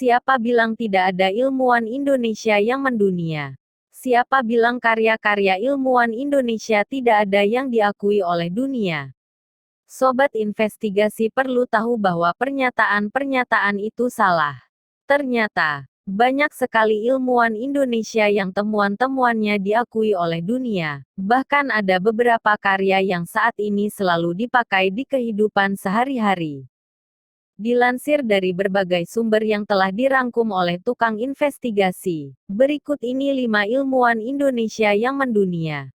Siapa bilang tidak ada ilmuwan Indonesia yang mendunia? Siapa bilang karya-karya ilmuwan Indonesia tidak ada yang diakui oleh dunia? Sobat investigasi perlu tahu bahwa pernyataan-pernyataan itu salah. Ternyata, banyak sekali ilmuwan Indonesia yang temuan-temuannya diakui oleh dunia. Bahkan ada beberapa karya yang saat ini selalu dipakai di kehidupan sehari-hari. Dilansir dari berbagai sumber yang telah dirangkum oleh tukang investigasi, berikut ini 5 ilmuwan Indonesia yang mendunia.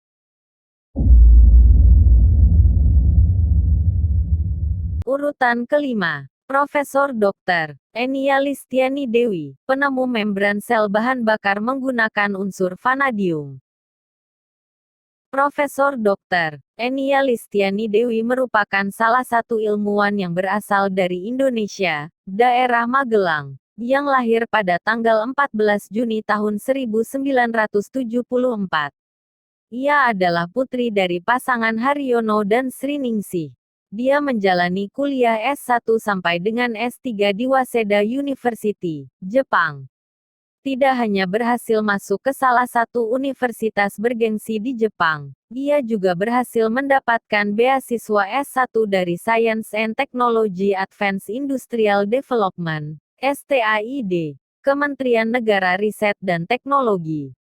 Urutan kelima, Profesor Dr. Enia Listiani Dewi, penemu membran sel bahan bakar menggunakan unsur vanadium. Profesor Dr. Enia Listiani Dewi merupakan salah satu ilmuwan yang berasal dari Indonesia, daerah Magelang, yang lahir pada tanggal 14 Juni tahun 1974. Ia adalah putri dari pasangan Haryono dan Sri Ningsih. Dia menjalani kuliah S1 sampai dengan S3 di Waseda University, Jepang. Tidak hanya berhasil masuk ke salah satu universitas bergengsi di Jepang, dia juga berhasil mendapatkan beasiswa S1 dari Science and Technology Advanced Industrial Development, STAID, Kementerian Negara Riset dan Teknologi.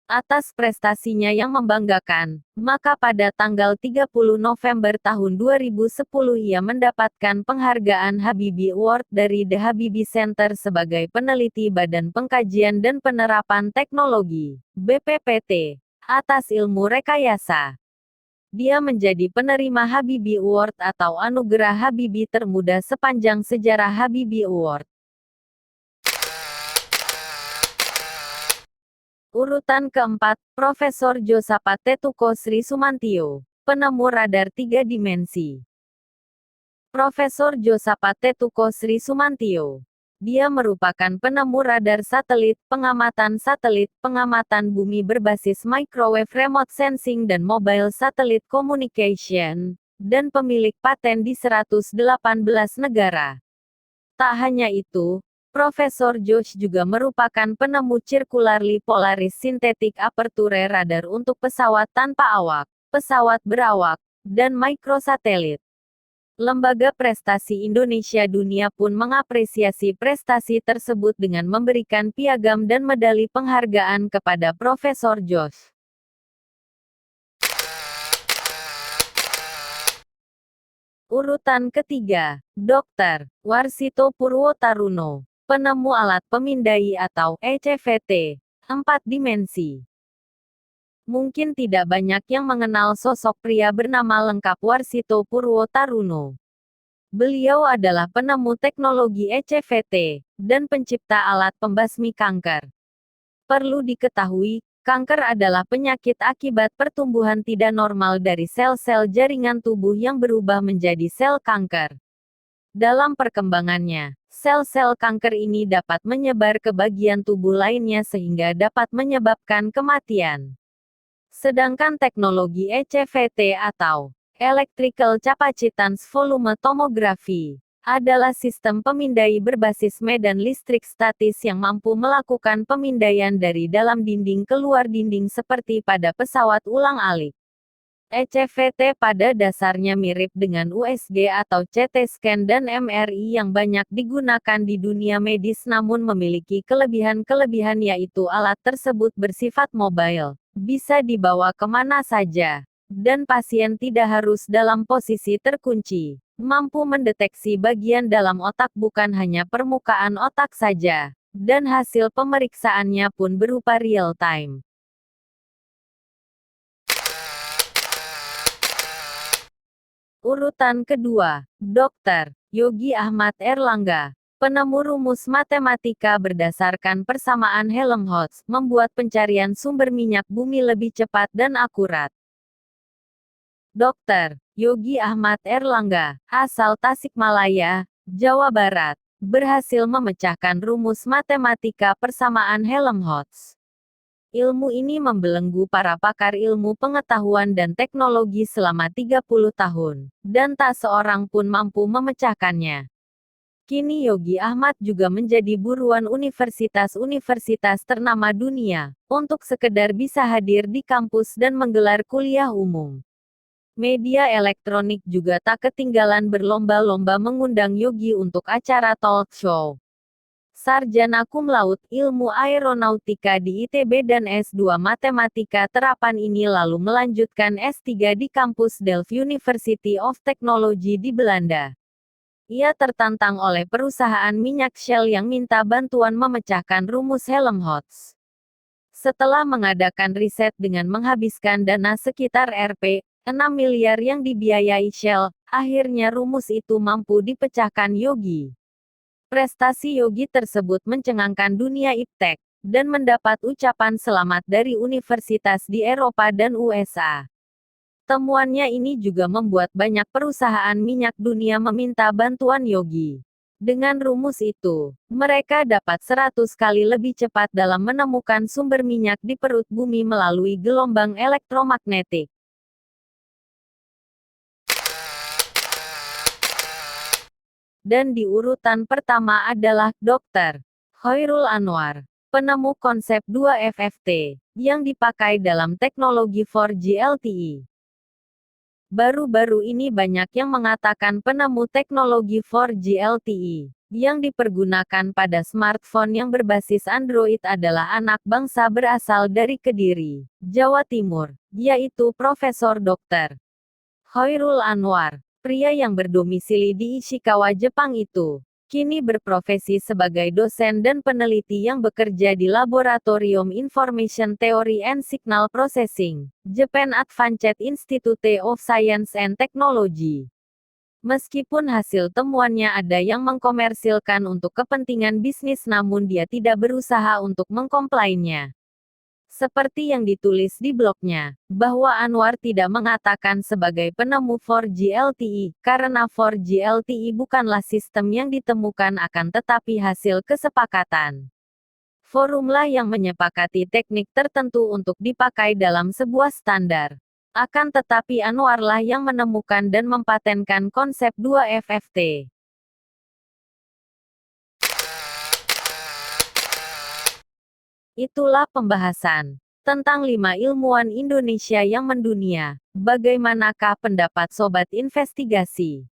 Atas prestasinya yang membanggakan, maka pada tanggal 30 November tahun 2010 ia mendapatkan penghargaan Habibie Award dari The Habibie Center sebagai peneliti Badan Pengkajian dan Penerapan Teknologi, BPPT, atas ilmu rekayasa. Dia menjadi penerima Habibie Award atau Anugerah Habibie termuda sepanjang sejarah Habibie Award. Urutan keempat, Profesor Josapa Tetuko Sri Sumantio, penemu radar 3 dimensi. Profesor Josapa Tetuko Sri Sumantio. Dia merupakan penemu radar satelit, pengamatan bumi berbasis microwave remote sensing dan mobile satellite communication, dan pemilik paten di 118 negara. Tak hanya itu, Profesor Josh juga merupakan penemu Circularly Polaris Synthetic Aperture Radar untuk pesawat tanpa awak, pesawat berawak, dan mikrosatelit. Lembaga Prestasi Indonesia Dunia pun mengapresiasi prestasi tersebut dengan memberikan piagam dan medali penghargaan kepada Profesor Josh. Urutan ketiga, Dr. Warsito Purwotaruno, penemu alat pemindai atau ECVT, 4 dimensi. Mungkin tidak banyak yang mengenal sosok pria bernama lengkap Warsito Purwotaruno. Beliau adalah penemu teknologi ECVT, dan pencipta alat pembasmi kanker. Perlu diketahui, kanker adalah penyakit akibat pertumbuhan tidak normal dari sel-sel jaringan tubuh yang berubah menjadi sel kanker. Dalam perkembangannya, sel-sel kanker ini dapat menyebar ke bagian tubuh lainnya sehingga dapat menyebabkan kematian. Sedangkan teknologi ECVT atau Electrical Capacitance Volume Tomography adalah sistem pemindai berbasis medan listrik statis yang mampu melakukan pemindaian dari dalam dinding ke luar dinding seperti pada pesawat ulang-alik. ECVT pada dasarnya mirip dengan USG atau CT scan dan MRI yang banyak digunakan di dunia medis namun memiliki kelebihan-kelebihan yaitu alat tersebut bersifat mobile, bisa dibawa kemana saja, dan pasien tidak harus dalam posisi terkunci, mampu mendeteksi bagian dalam otak bukan hanya permukaan otak saja, dan hasil pemeriksaannya pun berupa real-time. Urutan kedua, Dr. Yogi Ahmad Erlangga, penemu rumus matematika berdasarkan persamaan Helmholtz, membuat pencarian sumber minyak bumi lebih cepat dan akurat. Dr. Yogi Ahmad Erlangga, asal Tasikmalaya, Jawa Barat, berhasil memecahkan rumus matematika persamaan Helmholtz. Ilmu ini membelenggu para pakar ilmu pengetahuan dan teknologi selama 30 tahun, dan tak seorang pun mampu memecahkannya. Kini Yogi Ahmad juga menjadi buruan universitas-universitas ternama dunia, untuk sekedar bisa hadir di kampus dan menggelar kuliah umum. Media elektronik juga tak ketinggalan berlomba-lomba mengundang Yogi untuk acara talk show. Sarjana cum laude ilmu aeronautika di ITB dan S2 Matematika Terapan ini lalu melanjutkan S3 di kampus Delft University of Technology di Belanda. Ia tertantang oleh perusahaan minyak Shell yang minta bantuan memecahkan rumus Helmholtz. Setelah mengadakan riset dengan menghabiskan dana sekitar Rp. 6 miliar yang dibiayai Shell, akhirnya rumus itu mampu dipecahkan Yogi. Prestasi Yogi tersebut mencengangkan dunia iptek, dan mendapat ucapan selamat dari universitas di Eropa dan USA. Temuannya ini juga membuat banyak perusahaan minyak dunia meminta bantuan Yogi. Dengan rumus itu, mereka dapat 100 kali lebih cepat dalam menemukan sumber minyak di perut bumi melalui gelombang elektromagnetik. Dan di urutan pertama adalah Dr. Khairul Anwar, penemu konsep 2FFT, yang dipakai dalam teknologi 4G LTE. Baru-baru ini banyak yang mengatakan penemu teknologi 4G LTE, yang dipergunakan pada smartphone yang berbasis Android adalah anak bangsa berasal dari Kediri, Jawa Timur, yaitu Profesor Dr. Khairul Anwar. Pria yang berdomisili di Ishikawa, Jepang itu, kini berprofesi sebagai dosen dan peneliti yang bekerja di Laboratorium Information Theory and Signal Processing, Japan Advanced Institute of Science and Technology. Meskipun hasil temuannya ada yang mengkomersilkan untuk kepentingan bisnis, namun dia tidak berusaha untuk mengkomplainnya. Seperti yang ditulis di blognya, bahwa Anwar tidak mengatakan sebagai penemu 4G LTE, karena 4G LTE bukanlah sistem yang ditemukan akan tetapi hasil kesepakatan. Forumlah yang menyepakati teknik tertentu untuk dipakai dalam sebuah standar. Akan tetapi Anwarlah yang menemukan dan mempatenkan konsep 2FFT. Itulah pembahasan tentang 5 ilmuwan Indonesia yang mendunia. Bagaimanakah pendapat Sobat Investigasi?